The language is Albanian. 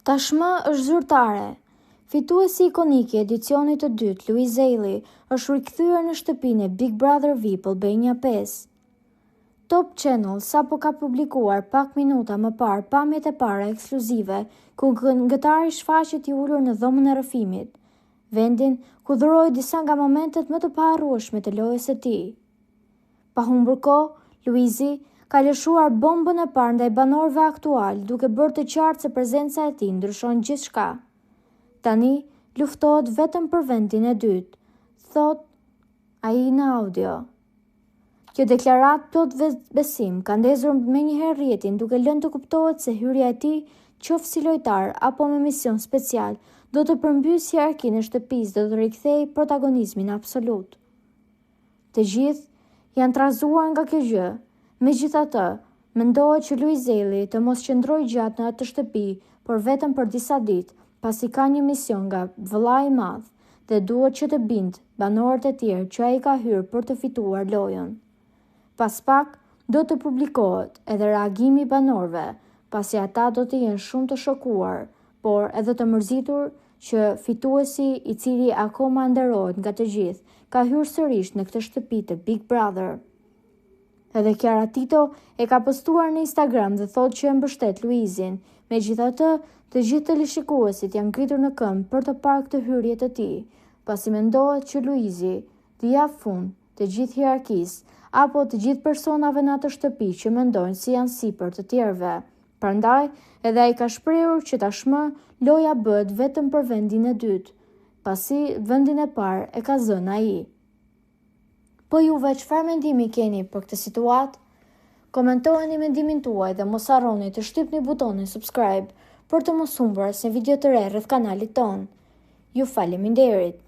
Tashmë është zyrtare. Fituesi ikonik i edicionit të dytë, Louise Ailey, është rikthyer në shtëpinë e Big Brother VIP Albania 5. Top Channel sapo ka publikuar pak minuta më parë pamjet e para ekskluzive ku këngëtari shfaqet i ulur në dhomën e rrëfimit, vendin ku dhuroi disa nga momentet më të paharrueshme të lojës së tij. Pa humbur kohë, Louise ka lëshuar bombën e parë ndaj banorëve aktual, duke bërë të qartë se prezenca e tij ndryshon gjithçka. Tani luftohet vetëm për vendin e dytë, thot ai në audio. Kjo deklaratë plot besim ka ndezur menjëherë rrjetin, duke lënë të kuptohet se hyrja e tij, qoftë si lojtar apo me mision special, do të përmbysë hierarkinë e shtëpisë dhe do të rikthejë protagonizmin absolut. Të gjithë janë trazuar nga kjo gjë. Megjithatë, mendohet që Louise Ailey të mos qëndrojë gjatë në atë shtëpi, por vetëm për disa ditë, pasi ka një mision nga vëllai i madh dhe duhet që të bindë banorët e tjerë që ai ka hyrë për të fituar lojën. Pas pak, do të publikohet edhe reagimi i banorëve, pasi ata do të jenë shumë të shokuar, por edhe të mërzitur që fituesi, i cili akoma nderohet nga të gjithë, ka hyrë sërish në këtë shtëpi të Big Brother. Edhe Chiara Tito e ka postuar në Instagram dhe thotë që e mbështet Louisin. Megjithatë, të gjithë teleshikuesit janë ngritur në këmbë për të parë këtë hyrje të tij, pasi mendohet që Louisi të jap fund të gjithë hierarkisë apo të gjithë personave në atë shtëpi që mendojnë si janë sipër të tjerëve. Prandaj, edhe ai ka shprehur që tashmë loja bëhet vetëm për vendin e dytë, pasi vendin e parë e ka zënë ai. Po juve çfarë mendimi keni për këtë situatë? Komentojeni mendimin tuaj dhe mos harroni të shtypni butonin subscribe për të mos humbur asnjë video të re rreth kanalit ton. Ju faleminderit.